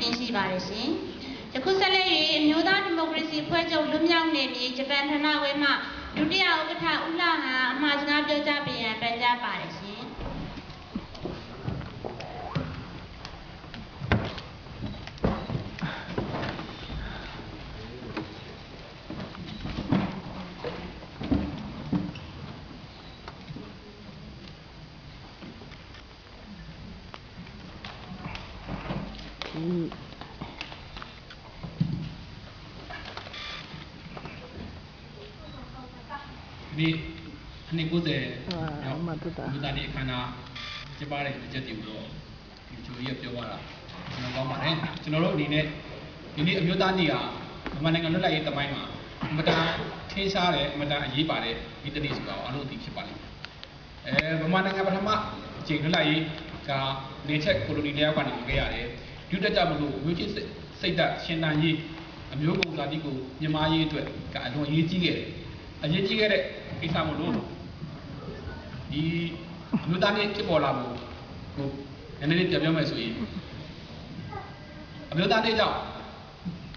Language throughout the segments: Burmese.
တင်ရှိပါတယ်ရှင်ယခုဆက်လက်၍မျိုးသားဒီမိုကရေစီဖွဲ့ချုပ်လွတ်မြောက်နေပြီဂျပန်ဌာနဝဲမှဒုတိယဥက္ကဋ္ဌဦးလှဟန်အမှားစကားပြောကြားပေးရန်ပန်ကြားပါတယ်ရှင်ဒီအနေကိုယ်တဲ့ဒီတာဒီခန္ဓာကျပါတဲ့ကြက်တီကိုတော့ဒီချိုကြီးပြောသွားတာကျွန်တော်ကောင်းပါတယ်ကျွန်တော်တို့အနေနဲ့ဒီနေ့အမျိုးသားနေ့ကမြန်မာနိုင်ငံလွတ်လပ်ရေးတမိုင်းမှာအမတန်ထင်းရှားတယ်အမတန်အရေးပါတဲ့ဒီတနေ့ဆိုတာကိုအလို့သိဖြစ်ပါလိမ့်မယ်မြန်မာနိုင်ငံပထမအချိန်လွတ်လပ်ရေးကနေချက်ကိုလိုနီတရားကနေခဲ့ရတယ်ဒုတက်ကြမလို့မျိုးချစ်စိတ်ဓာတ်ရှင်တန်ရေးအမျိုးကုန်စာတိကိုမြန်မာရေးအတွက်ကအလွန်အရေးကြီးခဲ့တယ်အရေးကြီးခဲ့တဲ့ကိစ္စမလို့ဒီအမျိုးသားနေ့ဖြစ်ပေါ်လာဖို့ဟိုနည်းနည်းလေးပြောမယ်ဆိုရင်အမျိုးသားနေ့ကြောင့်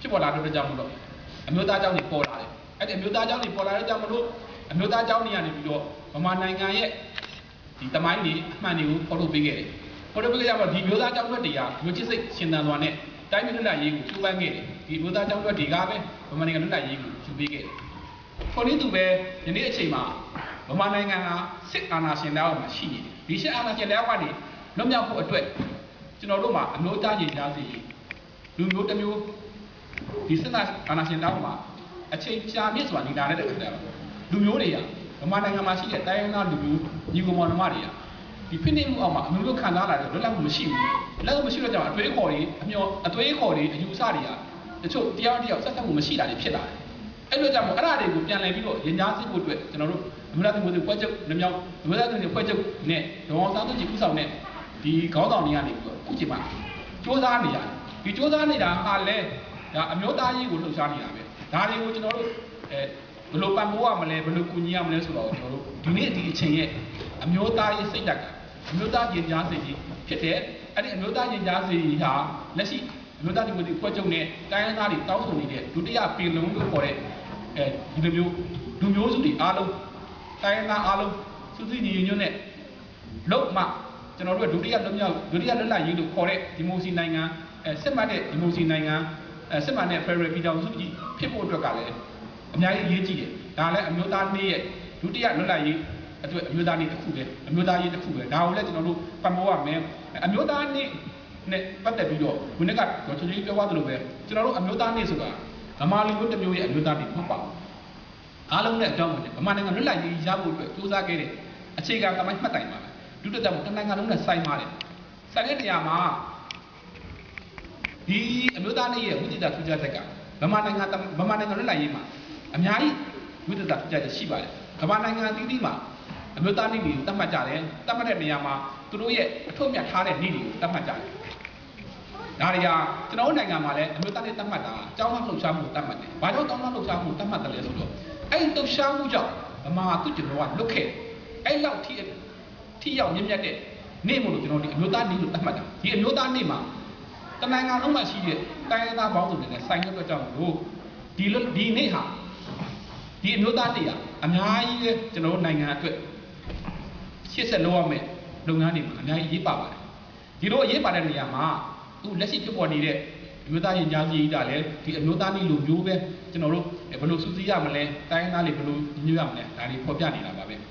ဖြစ်ပေါ်လာတဲ့ကြောင့်မလို့အမျိုးသားကြောင့်နေပေါ်လာတယ်အဲ့ဒီအမျိုးသားကြောင့်နေပေါ်လာတဲ့ကြောင့်မလို့အမျိုးသားကြောင့်နေရနေပြီးတော့ဗမာနိုင်ငံရဲ့ဒီတမိုင်းတွေအမှန်တွေကိုဖော်ထုတ်ပေးခဲ့တယ်ဖော်ထုတ်ပေးကြတော့ဒီမျိုးသားကြောင့်တရားမျိုးချစ်စိတ်ရှင်သန်စွာနဲ့တိုင်းပြည်လွတ်လပ်ရေးကိုကျူးပန်းခဲ့တယ်ဒီမျိုးသားကြောင့်တွေကပဲဗမာနိုင်ငံလွတ်လပ်ရေးကိုကျူးပေးခဲ့တယ်ခေါ်နေသူပဲယနေ့အချိန်မှာဗမာနိုင်ငံကစစ်အာဏာရှင်တရားမှာရှိနေတယ်ဒီစစ်အာဏာရှင်တရားကနေလွတ်မြောက်ဖို့အတွက်ကျွန်တော်တို့မှာအမျိုးသားရင်ကြားစီလူမျိုးတစ်မျိုးဒီစစ်အာဏာရှင်တရားမှာအချိန်ကြာမြင့်စွာနေတာတဲ့ခါကျတော့လူမျိုးတွေကဗမာနိုင်ငံမှာရှိတဲ့တိုင်းရင်းသားလူမျိုးညီကောင်မောင်နှမတွေကဒီဖိနှိပ်မှုအောက်မှာအမျိုးမျိုးခံစားလာတယ်လွတ်လပ်မှုမရှိဘူးလွတ်လပ်မှုမရှိတော့ကြောင့်အတွေးခေါ်တွေအတွေးခေါ်တွေအယူအဆတွေကတချို့တရားတရားဆက်ဆက်မှုမရှိတာတွေဖြစ်လာတယ်အဲ့လိုကြောင့်မို့အဲ့ဒါတွေကိုပြန်လည်ပြီးတော့ရင်ကြားစစ်ဖို့အတွက်ကျွန်တော်တို့အမျိုးသားဒီမိုကရေစီဖွဲ့ချုပ်နှမြောက်အမျိုးသားဒီမိုကရေစီဖွဲ့ချုပ်နဲ့ဒေါ်အောင်ဆန်းစုကြည်ဦးဆောင်တဲ့ဒီခေါင်းဆောင်တွေကနေပြီးတော့အခုချိန်မှာစ조사နေရတယ်ဒီစ조사နေတာဟာလဲဒါအမျိုးသားရေးကိုလှုပ်ရှားနေတာပဲဒါတွေကိုကျွန်တော်တို့ဘယ်လိုပံ့ပိုးရမလဲဘယ်လိုကူညီရမလဲဆိုတော့ကျွန်တော်တို့ဒီနေ့ဒီအချိန်ရဲ့အမျိုးသားရေးစိတ်ဓာတ်ကအမျိုးသားရင်ကြားစိတ်ကြီးဖြစ်တဲ့အဲ့ဒီအမျိုးသားရင်ကြားစိတ်ကြီးဟာလက်ရှိအမျိုးသားဒီမိုကရေစီဖွဲ့ချုပ်နဲ့တိုင်းရင်းသားတွေတောင်းဆိုနေတဲ့ဒုတိယပင်လုံးလို့ခေါ်တဲ့ဒီလိုမျိုးလူမျိုးစုတွေအားလုံးတိုင်းရင်းသားအားလုံးစုစည်းညီညွတ်နဲ့လုံးမှကျွန်တော်တို့ဒုတိယလွတ်လပ်ရေးလို့ခေါ်တဲ့ဒီမိုကရေစီနိုင်ငံစစ်မှန်တဲ့ဒီမိုကရေစီနိုင်ငံစစ်မှန်တဲ့ Federal ပြည်ထောင်စုကြီးဖြစ်ဖို့အတွက်ကလည်းအများကြီးအရေးကြီးတယ်ဒါလည်းအမျိုးသားနေ့ရဲ့ဒုတိယလွတ်လပ်ရေးအတွက်အမျိုးသားနေ့တစ်ခုပဲအမျိုးသားရေးတစ်ခုပဲဒါကိုလည်းကျွန်တော်တို့ပံ့ပိုးရမယ်အမျိုးသားနေ့နဲ့ပတ်သက်ပြီးတော့ခုနကဒေါ်ချူကြီးပြောသွားသလိုပဲကျွန်တော်တို့အမျိုးသားနေ့ဆိုတာဗမာလူမျိုးတစ်မျိုးရဲ့အမျိုးသားနေ့မဟုတ်ပါဘူးအားလုံးနဲ့အကြောင်းနဲ့ဗမာနိုင်ငံလွတ်လပ်ရေးရဖို့အတွက်စူးစမ်းခဲ့တဲ့အခြေခံသမိုင်းမှတ်တိုင်ပါပဲဒုတိယကြောင့်တနိုင်ငံလုံးနဲ့ဆိုင်ပါတယ်ဆိုင်တဲ့နေရာမှာဒီအမျိုးသားနေ့ရဲ့ဝိသေသထူးခြားချက်ကဗမာနိုင်ငံလွတ်လပ်ရေးမှာအများကြီးဝိသေသထူးခြားချက်ရှိပါတယ်ဗမာနိုင်ငံအသီးသီးမှာအမျိုးသားနေ့တွေကိုသတ်မှတ်ကြတယ်သတ်မှတ်တဲ့နေရာမှာသူတို့ရဲ့အထွတ်မြတ်ထားတဲ့နေ့တွေကိုသတ်မှတ်ကြတယ်ဒါတွေကကျွန်တော်တို့နိုင်ငံမှာလည်းအမျိုးသားနေ့သတ်မှတ်တာအကြောင်းအလှုပ်ရှားမှုသတ်မှတ်တယ်ဘာကြောင့်တောင်းတလှုပ်ရှားမှုသတ်မှတ်တယ်လဲဆိုတော့အဲ့ဒီလှုပ်ရှားမှုကြောင့်ဗမာသူကျွန်တော်ကလွတ်ခဲ့အဲ့လောက်ထိရောက်မြင့်မြတ်တဲ့နေ့မို့လို့ကျွန်တော်ဒီအမျိုးသားနေ့လို့သတ်မှတ်တာဒီအမျိုးသားနေ့မှာတနိုင်ငံလုံးမှာရှိတဲ့တိုင်းရင်းသားပေါင်းစုံတွေနဲ့ဆိုင်တဲ့အတွက်ကြောင့်လို့ဒီနေ့ဟာဒီအမျိုးသားနေ့ကအများကြီးပဲကျွန်တော်တို့နိုင်ငံအတွက်ရှေ့ဆက်လုပ်ရမယ့်လုပ်ငန်းတွေမှာအများကြီးရေးပါပါတယ်ဒီလိုရေးပါတဲ့နေရာမှာသူလက်ရှိဖြစ်ပေါ်နေတဲ့အမျိုးသားရင်ကြားစီးတာလည်းဒီအမျိုးသားနေ့လိုမျိုးပဲကျွန်တော်တို့ဘယ်လိုစုစည်းရမလဲတိုင်းရင်းသားတွေဘယ်လိုညှိရမလဲဒါတွေဖော်ပြနေတာပါပဲဒါ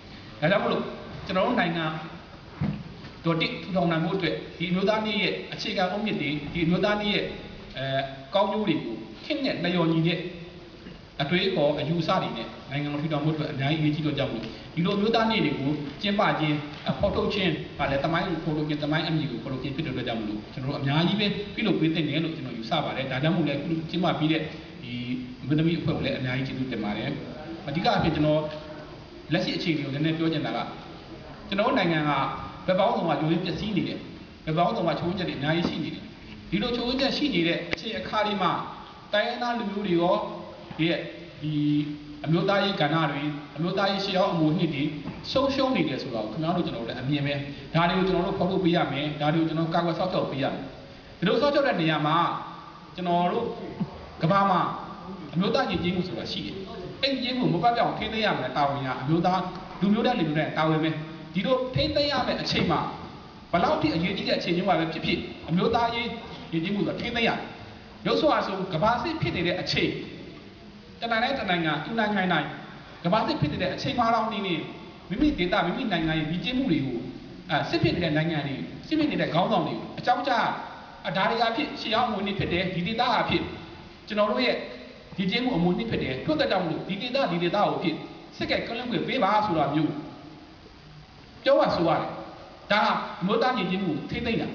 ကြောင့်မလို့ကျွန်တော်တို့နိုင်ငံတော်တိထူထောင်နိုင်မှုအတွက်ဒီအမျိုးသားနေ့ရဲ့အခြေခံအုတ်မြစ်တွေဒီအမျိုးသားနေ့ရဲ့ကောင်းကျိုးတွေကိုခင့်နဲ့လျော်ညီတဲ့အတွေးအခေါ်အယူအဆတွေနဲ့နိုင်ငံတော်ထူထောင်မှုအတွက်အများကြီးအရေးကြီးတော့ကြောင့်လို့ဒီလိုအမျိုးသားနေ့တွေကိုကျင်းပခြင်းဖော်ထုတ်ခြင်းဟာလည်းတမိုင်းကိုဖော်ထုတ်ခြင်းတမိုင်းအမည်ကိုဖော်ထုတ်ခြင်းဖြစ်တဲ့အတွက်ကြောင့်မလို့ကျွန်တော်တို့အများကြီးပဲပြုလုပ်ပေးသင့်တယ်လို့ကျွန်တော်ယူဆပါတယ်ဒါကြောင့်မို့လဲကျင်းပပြီးတဲ့ဒီမန္တမီအဖွဲ့ကိုလည်းအများကြီးကျေးဇူးတင်ပါတယ်အဓိကအဖြစ်ကျွန်တော်လက်ရှိအခြေအနေကိုနည်းနည်းပြောချင်တာကကျွန်တော်နိုင်ငံကဘယ်ပေါင်းစုံကယိုရင်းပျက်စီးနေတယ်ဘယ်ပေါင်းစုံကချိုးချက်တွေအများကြီးရှိနေတယ်ဒီလိုချိုးချက်ရှိနေတဲ့အခြေအခါတွေမှာတိုင်းရင်းသားလူမျိုးတွေရောဒီအမျိုးသားရေးကဏ္ဍတွေအမျိုးသားရေးရှေ့အောင်အမှုနှစ်တွေဆုံးရှုံးနေတယ်ဆိုတော့ခင်ဗျားတို့ကျွန်တော်တို့လည်းအမြင်ပဲဒါတွေကိုကျွန်တော်တို့ဖော်ထုတ်ပေးရမယ်ဒါတွေကိုကျွန်တော်ကာကွယ်ဆောက်ရှောက်ပေးရမယ် ဒီလိုစောကြောတဲ့နေရာမှာကျွန်တော်တို့ကဘာမှာအမျိုးသားယဉ်ကျေးမှုဆိုတာရှိတယ်အဲ့ဒီယဉ်ကျေးမှုမပတ်ပြောင်းထိန်းသိမ်းရမယ်တာဝန်ကအမျိုးသားလူမျိုးတဲ့လူမျိုးတဲ့တာဝန်ပဲဒီလိုထိန်းသိမ်းရမယ့်အချိန်မှာဘလောက်ထိအရေးကြီးတဲ့အချိန်မျိုးပါပဲဖြစ်ဖြစ်အမျိုးသားရေးယဉ်ကျေးမှုဆိုတာထိန်းသိမ်းရတယ်ရုပ်ဆိုအဆိုကဘာစစ်ဖြစ်နေတဲ့အချိန်တနိုင်ငံတူနိုင်ငံကဘာစစ်ဖြစ်နေတဲ့အချိန်မှာတော့နေမိမိဒေသမိမိနိုင်ငံရဲ့ယဉ်ကျေးမှုတွေကိုစစ်ဖြစ်နေတဲ့နိုင်ငံတွေစစ်ဖြစ်နေတဲ့ခေါင်းဆောင်တွေအကြောင်းကြားဒါတွေအဖြစ်ရှေ့အောင်အမွေအနှစ်ဖြစ်တယ်ဒီဒေသအဖြစ်ကျွန်တော်တို့ရဲ့ဒီကျေးမှုအမွေအနှစ်ဖြစ်တယ်ထို့တဲ့ကြောင့်မလို့ဒီဒေသကိုဖြစ်စစ်ကဲကလန့်ခွေပေးပါဆိုတာမျိုးပြောရဆိုရတယ်ဒါအမျိုးသားယဉ်ကျေးမှုထိမ့်သိမ့်တာ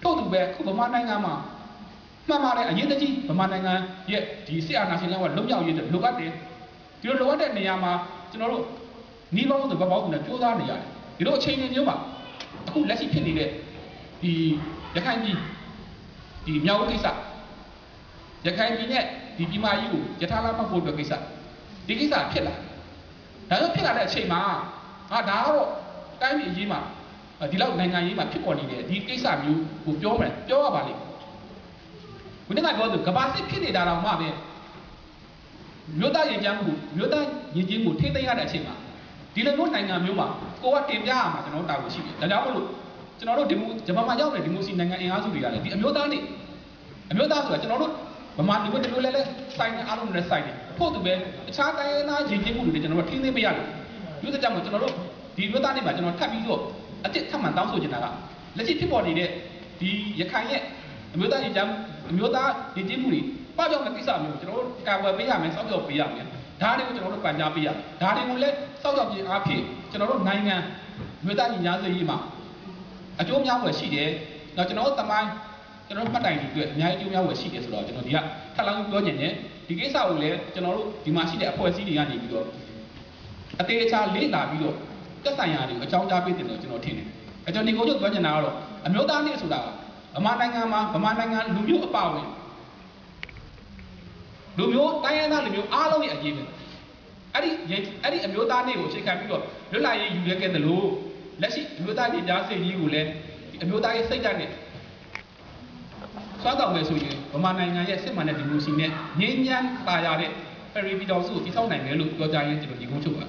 တို့သူပဲခုဗမာနိုင်ငံမှာမှန်ပါတယ်အရေးတကြီးဗမာနိုင်ငံရဲ့ဒီစစ်အာဏာရှင်လောက်ကလုံမြောက်ရေးလိုအပ်တယ်ဒီလိုလိုအပ်တဲ့နေရာမှာကျွန်တော်တို့နီးပေါင်းသူဗပေါင်းသူနဲ့ကြိုးစားနေရတယ်ဒီလိုအချိန်မျိုးမှာအခုလက်ရှိဖြစ်နေတဲ့ဒီရခိုင်ပြည်ဒီမြောက်ဦးကိစ္စရခိုင်ပြည်နဲ့ဒီပြည်မကြီးကိုယထာလမ်းမဖို့အတွက်ကိစ္စဒီကိစ္စဖြစ်လာဒါဆိုဖြစ်လာတဲ့အချိန်မှာဒါကတော့တိုင်းပြည်အရေးမှာဒီလောက်နိုင်ငံရေးမှာဖြစ်ပေါ်နေတယ်ဒီကိစ္စမျိုးကိုပြောရပါလိမ့်ခုနကပြောသူကဘာစစ်ဖြစ်နေတာတော့မှပဲမြို့သားရင်ကျန်းမှုမြို့သားရင်ကျင်းမှုထိသိမ်းရတဲ့အချိန်မှာဒီလိုမျိုးနိုင်ငံမျိုးမှာကိုကတင်ပြရမှာကျွန်တော်တာဝန်ရှိတယ်ဒါကြောင့်မလို့ကျွန်တော်တို့ဒီဂျပန်မှာရောက်တဲ့ဒီမိုစီနိုင်ငံအင်အားစုတွေကလည်းဒီအမျိုးသားဆိုတာကျွန်တော်တို့ဗမာလူမျိုးတစ်မျိုးလဲစိုင်းအားလုံးနဲ့စိုင်းတယ်ဖို့သူပဲအခြားတိုင်းရင်းသားရင်ကျင်းမှုတွေကျွန်တော်တို့ထိသိမ်းမရဘူးဒီစကြောင့်ကျွန်တော်တို့ဒီမျိုးသားတွေမှာကျွန်တော်ထပ်ပြီးတော့အစ်စ်ထပ်မှန်တောင်းဆိုချင်တာကလက်ရှိဖြစ်ပေါ်နေတဲ့ဒီရခိုင်ရဲ့အမျိုးသားရင်ကျင်းမှုတွေပကြောင့်ကိစ္စမျိုးကျွန်တော်တို့ကာဝယ်ပေးရမယ်စောင့်ကြောက်ပေးရမယ်ဒါတွေကိုကျွန်တော်တို့ပန်ကြားပေးရဒါတွေကိုလည်းစောင့်ကြောက်ခြင်းအားဖြင့်ကျွန်တော်တို့နိုင်ငံမျိုးသားညီညာစေရေးမှာအကျိုးများွယ်ရှိတယ်။ကျွန်တော်တို့တမိုင်းကျွန်တော်တို့မှတ်တိုင်တွေအတွက်အများကြီးအကျိုးများွယ်ရှိတယ်ဆိုတော့ကျွန်တော်ဒီကထပ်လောင်းပြောချင်တယ်ဒီကိစ္စကိုလည်းကျွန်တော်တို့ဒီမှာရှိတဲ့အဖွဲ့အစည်းတွေကနေပြီးတော့အသေးအချာလေ့လာပြီးတော့သက်ဆိုင်ရာတွေအကြောင်းကြားပေးတယ်လို့ကျွန်တော်ထင်တယ်။ကျွန်တော်ဒီကိုချုပ်ပြောချင်တာကတော့အမျိုးသားနေ့ဆိုတာဗမာနိုင်ငံမှာဗမာနိုင်ငံလူမျိုးအပါဝင်လူမျိုးတိုင်းရင်းသားလူမျိုးအားလုံးရဲ့အရေးပဲအဲ့ဒီအမျိုးသားနေ့ကိုအခြေခံပြီးတော့လွတ်လပ်ရေးယူရခဲ့တယ်လို့လက်ရှိအမျိုးသားညီညာစိတ်ကြီးကိုလည်းအမျိုးသားရဲ့စိတ်ဓာတ်နဲ့စွမ်းဆောင်မယ်ဆိုရင်ဗမာနိုင်ငံရဲ့စစ်မှန်တဲ့ဒီမိုကရေစီနဲ့ငြိမ်းချမ်းသာယာတဲ့ဖက်ဒရယ်ပြည်ထောင်စုကိုတည်ဆောက်နိုင်မယ်လို့ပြောကြရင်ကျွန်တော်ဒီကုန်းချုပ်ပါ